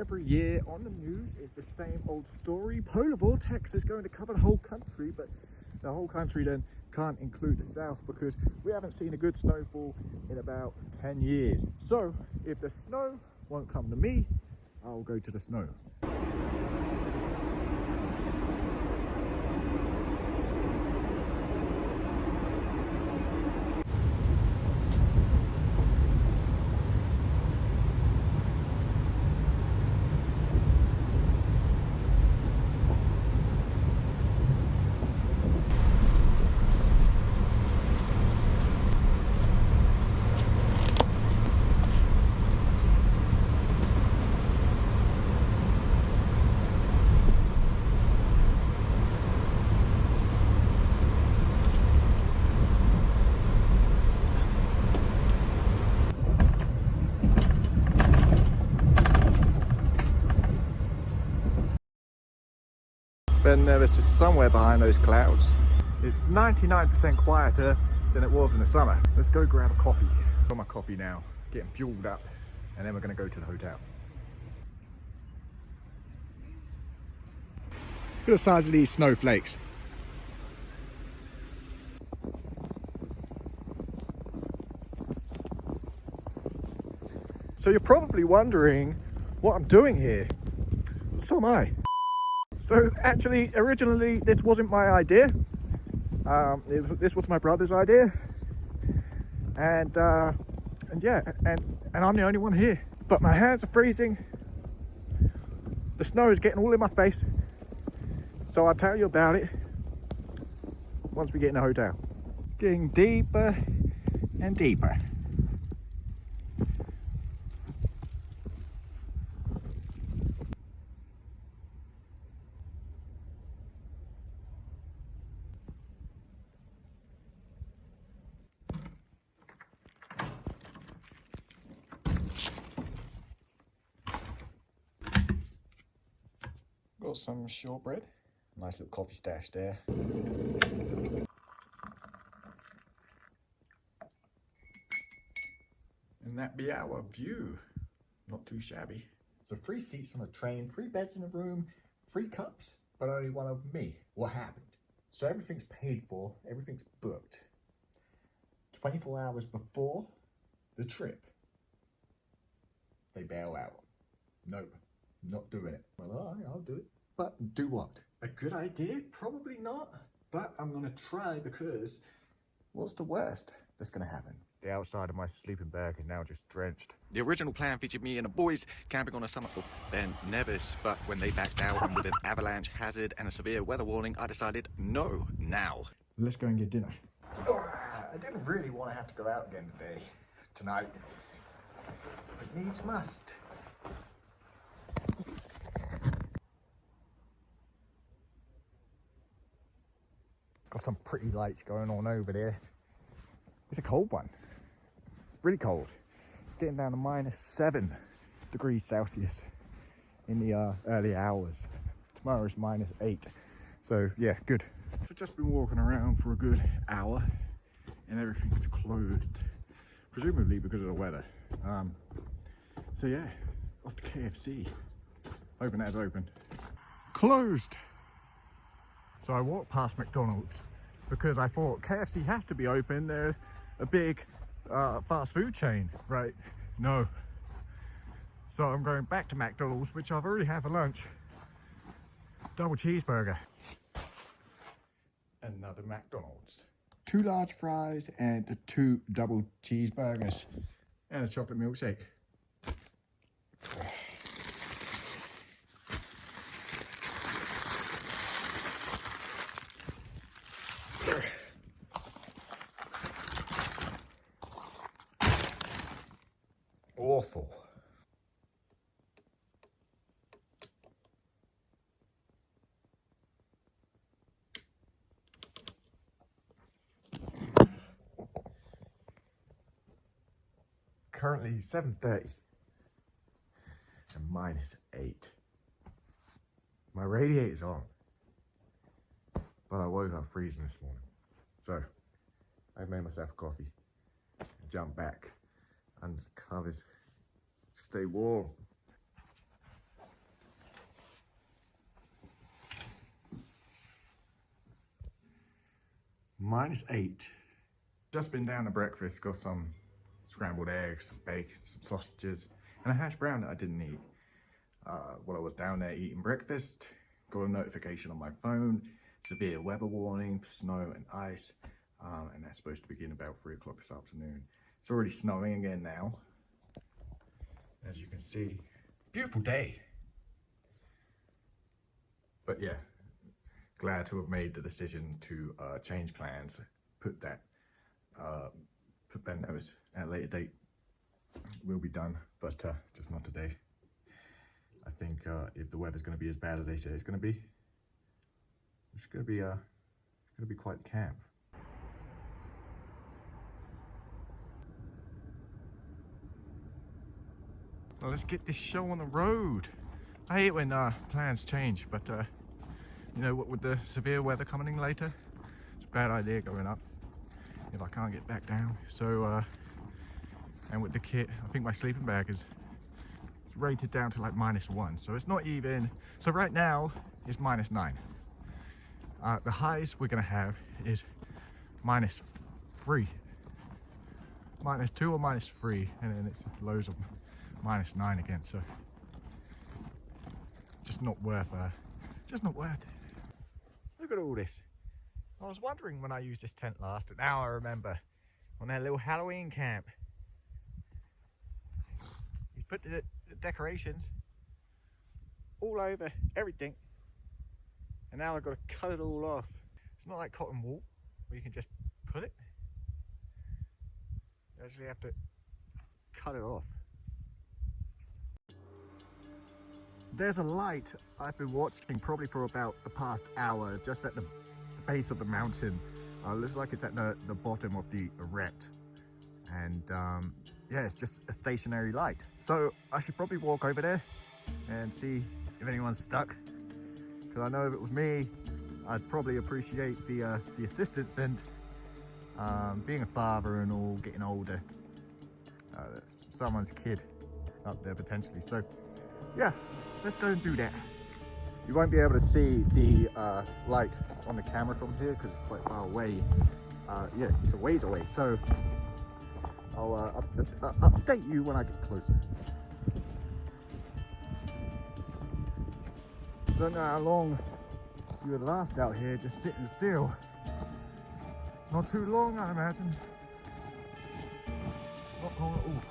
Every year on the news, it's the same old story. Polar vortex is going to cover the whole country, but the whole country then can't include the south because we haven't seen a good snowfall in about 10 years. So if the snow won't come to me, I'll go to the snow. Then there is somewhere behind those clouds. It's 99% quieter than it was in the summer. Let's go grab a coffee. Got my coffee now, getting fueled up, and then we're gonna go to the hotel. Look at the size of these snowflakes. So you're probably wondering what I'm doing here. So am I. So actually, originally, this wasn't my idea. This was my brother's idea. And yeah, and I'm the only one here. But my hands are freezing. The snow is getting all in my face. So I'll tell you about it once we get in the hotel. It's getting deeper and deeper. Got some shortbread. Nice little coffee stash there. And that be our view. Not too shabby. So 3 seats on a train, 3 beds in a room, 3 cups, but only one of me. What happened? So everything's paid for, everything's booked. 24 hours before the trip, they bail out. Nope, not doing it. Well, all right, I'll do it. But do what? A good idea? Probably not. But I'm gonna try because what's the worst that's gonna happen? The outside of my sleeping bag is now just drenched. The original plan featured me and the boys camping on a summit of Ben Nevis, but when they backed out and with an avalanche hazard and a severe weather warning, I decided no, now. Let's go and get dinner. I didn't really want to have to go out again tonight. It needs must. Got some pretty lights going on over there. It's a cold one. Really cold. It's getting down to -7 degrees Celsius in the early hours. Tomorrow is -8. So yeah, good. I've just been walking around for a good hour and everything's closed. Presumably because of the weather. So yeah, off to KFC. Hoping that's open. Closed. So I walked past McDonald's because I thought KFC has to be open. They're a big fast food chain, right? No. So I'm going back to McDonald's, which I've already had for lunch. Double cheeseburger. Another McDonald's. 2 large fries and 2 double cheeseburgers. And a chocolate milkshake. Awful. Currently 7:30 and -8. My radiator's on, but I woke up freezing this morning. So I made myself a coffee, jump back under the covers, stay warm. -8. Just been down to breakfast, got some scrambled eggs, some bacon, some sausages, and a hash brown that I didn't eat. While I was down there eating breakfast, got a notification on my phone, severe weather warning for snow and ice, and that's supposed to begin about 3 o'clock this afternoon. It's already snowing again now. As you can see, beautiful day. But yeah, glad to have made the decision to change plans, put that notice at a later date. Will be done, but just not today. I think if the weather's going to be as bad as they say it's going to be, it's going to be quite the camp. Well, let's get this show on the road. I hate when plans change, but you know what, with the severe weather coming in later, it's a bad idea going up if I can't get back down. So and with the kit, I think my sleeping bag is rated down to like -1, so it's not even. So right now it's -9. The highest we're gonna have is -3, -2 or -3, and then it's lows of -9 again. So just not worth it. Look at all this. I was wondering when I used this tent last, and now I remember on that little Halloween camp. You put the decorations all over everything, and now I've got to cut it all off. It's not like cotton wool where you can just put it. You actually have to cut it off. There's a light I've been watching probably for about the past hour just at the base of the mountain. Looks like it's at the bottom of the arete, and yeah, it's just a stationary light. So I should probably walk over there and see if anyone's stuck, because I know if it was me, I'd probably appreciate the assistance, and being a father and all, getting older, that's someone's kid up there potentially. So yeah, let's go and do that. You won't be able to see the light on the camera from here because it's quite far away. Yeah, it's a ways away, so I'll update you when I get closer. Don't know how long you would last out here just sitting still. Not too long, I imagine. Not long at all.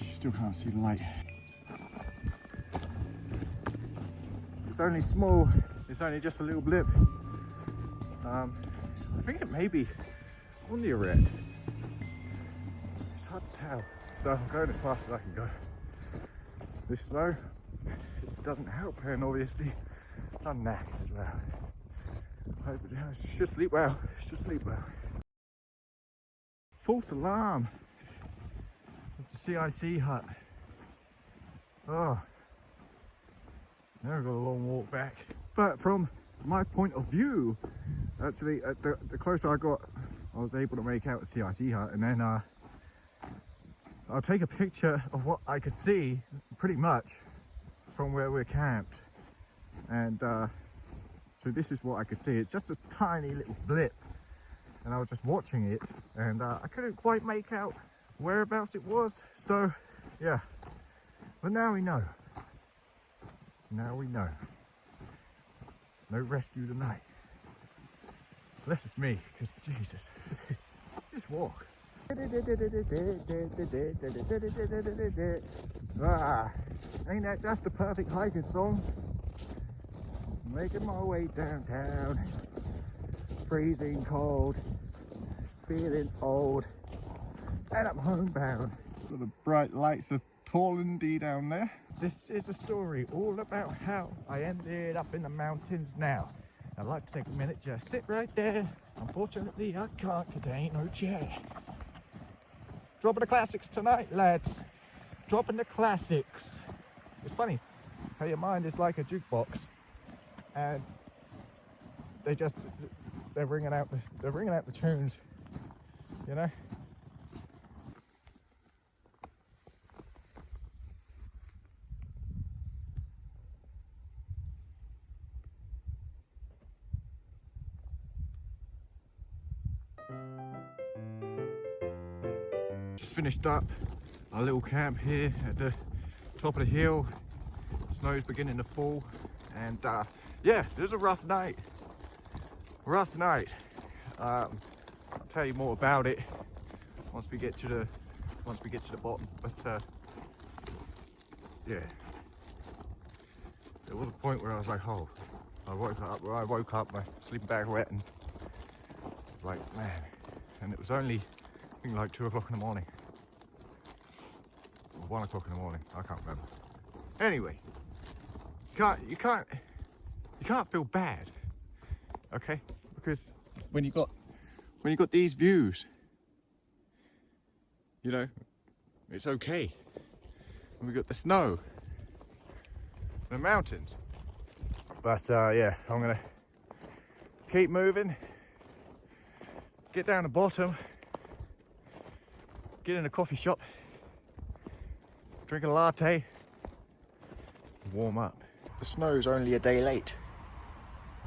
You still can't see the light. It's only small. It's only just a little blip. I think it may be on the arete. It's hard to tell. So I'm going as fast as I can go. This snow, it doesn't help, and obviously I'm knackered as well. I should sleep well. Should sleep well. False alarm. It's a CIC hut. Oh. Now I've got a long walk back. But from my point of view, actually, the closer I got, I was able to make out a CIC hut, and then I'll take a picture of what I could see pretty much from where we're camped. And so this is what I could see. It's just a tiny little blip, and I was just watching it, and I couldn't quite make out whereabouts it was. So yeah, but now we know. Now we know. No rescue tonight. Unless it's me, because Jesus, just walk. Ah, ain't that just the perfect hiking song? Making my way downtown, freezing cold, feeling old, and I'm homebound. So the bright lights are tall indeed down there. This is a story all about how I ended up in the mountains now. I'd like to take a minute, just sit right there. Unfortunately, I can't because there ain't no chair. Dropping the classics tonight, lads. Dropping the classics. It's funny how your mind is like a jukebox, and they're ringing out the tunes, you know. Just finished up our little camp here at the top of the hill. Snow's beginning to fall, and yeah, it was a rough night. I'll tell you more about it once we get to the bottom. But yeah, there was a point where I was like, oh, I woke up, my sleeping bag wet, and it's like, man. And it was only, I think, like 2 o'clock in the morning, or 1 o'clock in the morning. I can't remember. Anyway, you can't feel bad, okay? Because when you got these views, you know, it's okay. And we got the snow, the mountains. But yeah, I'm gonna keep moving, get down the bottom, get in a coffee shop, drink a latte, warm up. The snow's only a day late.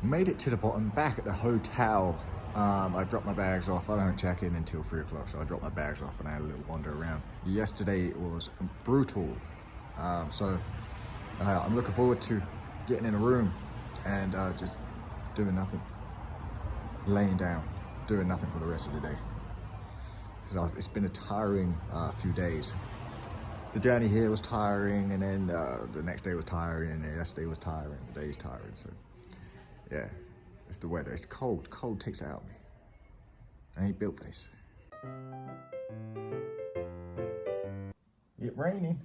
Made it to the bottom, back at the hotel. I dropped my bags off. I don't check in until 3 o'clock, so I dropped my bags off and I had a little wander around. Yesterday was brutal, so I'm looking forward to getting in a room and just doing nothing, laying down, doing nothing for the rest of the day. Because it's been a tiring few days. The journey here was tiring, and then the next day was tiring, and the next day was tiring, the day's tiring. So yeah, it's the weather. It's cold. Cold takes it out of me. I ain't built for this. It's raining.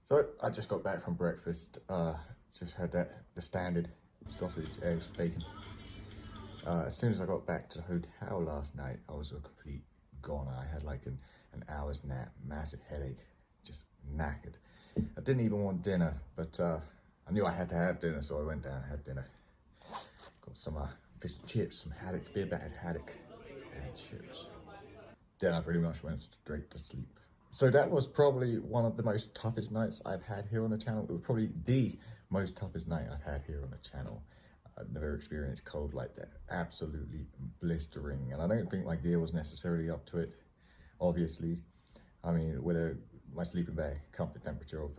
So I just got back from breakfast. Just had the standard sausage, eggs, bacon. As soon as I got back to the hotel last night, I was a complete goner. I had like an hour's nap, massive headache, just knackered. I didn't even want dinner, but I knew I had to have dinner, so I went down and had dinner. Got some fish and chips, some haddock, beer battered haddock and chips. Then I pretty much went straight to sleep. So that was probably one of the most toughest nights I've had here on the channel. It was probably the most toughest night I've had here on the channel. I've never experienced cold like that. Absolutely blistering. And I don't think my gear was necessarily up to it, obviously. I mean, with my sleeping bag, comfort temperature of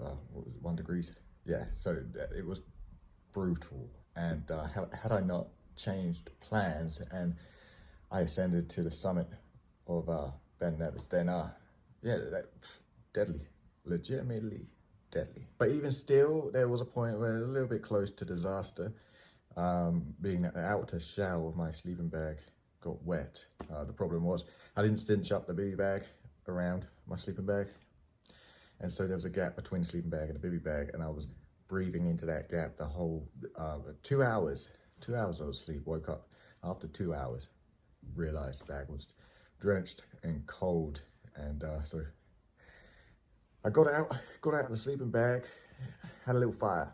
1 degree. Yeah, so it was brutal. And had I not changed plans and I ascended to the summit of Ben Nevis, then yeah, deadly, legitimately deadly. But even still, there was a point where it was a little bit close to disaster, being that the outer shell of my sleeping bag got wet. The problem was I didn't cinch up the baby bag around my sleeping bag, and so there was a gap between the sleeping bag and the baby bag, and I was breathing into that gap the whole 2 hours. 2 hours I was asleep. Woke up after 2 hours, realized the bag was drenched and cold, and so I got out of the sleeping bag, had a little fire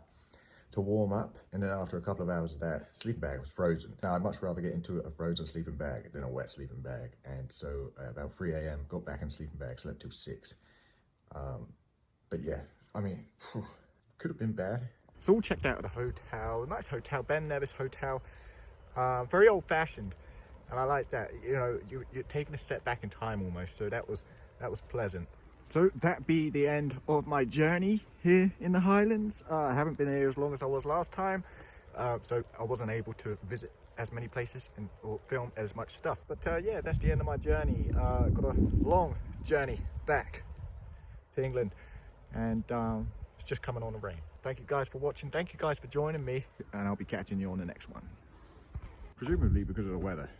to warm up, and then after a couple of hours of that, sleeping bag was frozen. Now I'd much rather get into a frozen sleeping bag than a wet sleeping bag, and so about 3 a.m. got back in the sleeping bag, slept till 6. But yeah, I mean, could have been bad. It's all checked out at the hotel, nice hotel, Ben Nevis Hotel, very old-fashioned, and I like that. You know, you're taking a step back in time almost, so that was pleasant. So that be the end of my journey here in the Highlands. I haven't been here as long as I was last time, so I wasn't able to visit as many places or film as much stuff. But yeah, that's the end of my journey. Got a long journey back to England, and it's just coming on the rain. Thank you guys for watching. Thank you guys for joining me, and I'll be catching you on the next one. Presumably because of the weather.